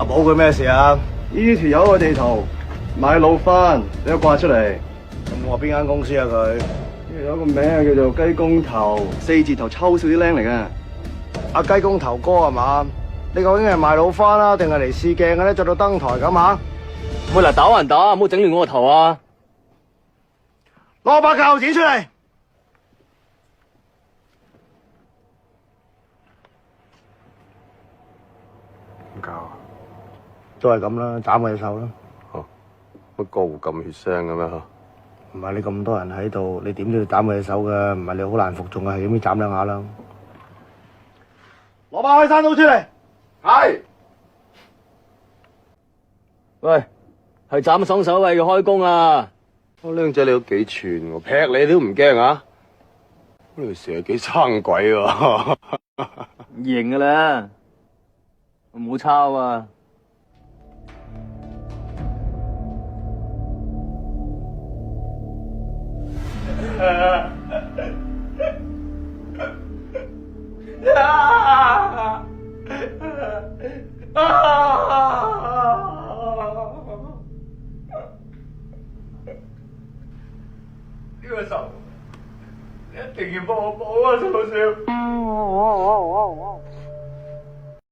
阿寶佢咩事啊？呢條友嘅地圖買老番，俾佢掛出嚟。咁我邊間公司啊佢？呢條友個名係叫做雞公頭，4字頭抽少啲僆嚟嘅。阿雞公頭哥係嘛？你究竟係賣老番啦，定係嚟試鏡嘅咧？着到登台咁吓？唔好嗱打還打，唔好整亂我個頭啊！攞把鉸剪出嚟！唔教啊，都係咁啦，斬佢隻手啦。哦，乜江湖咁血腥嘅咩？唔係你咁多人喺度，你點都要斬佢隻手㗎，唔係你好難服眾啊，係咁樣斬兩下啦。攞把開山刀出嚟！係。喂，係斬爽手嘅，要開工啊！我僆仔你都幾串喎，劈你都唔驚啊？呢條蛇幾生鬼喎！型噶啦，唔好抄啊！呢個仇一定要幫我補啊，少少。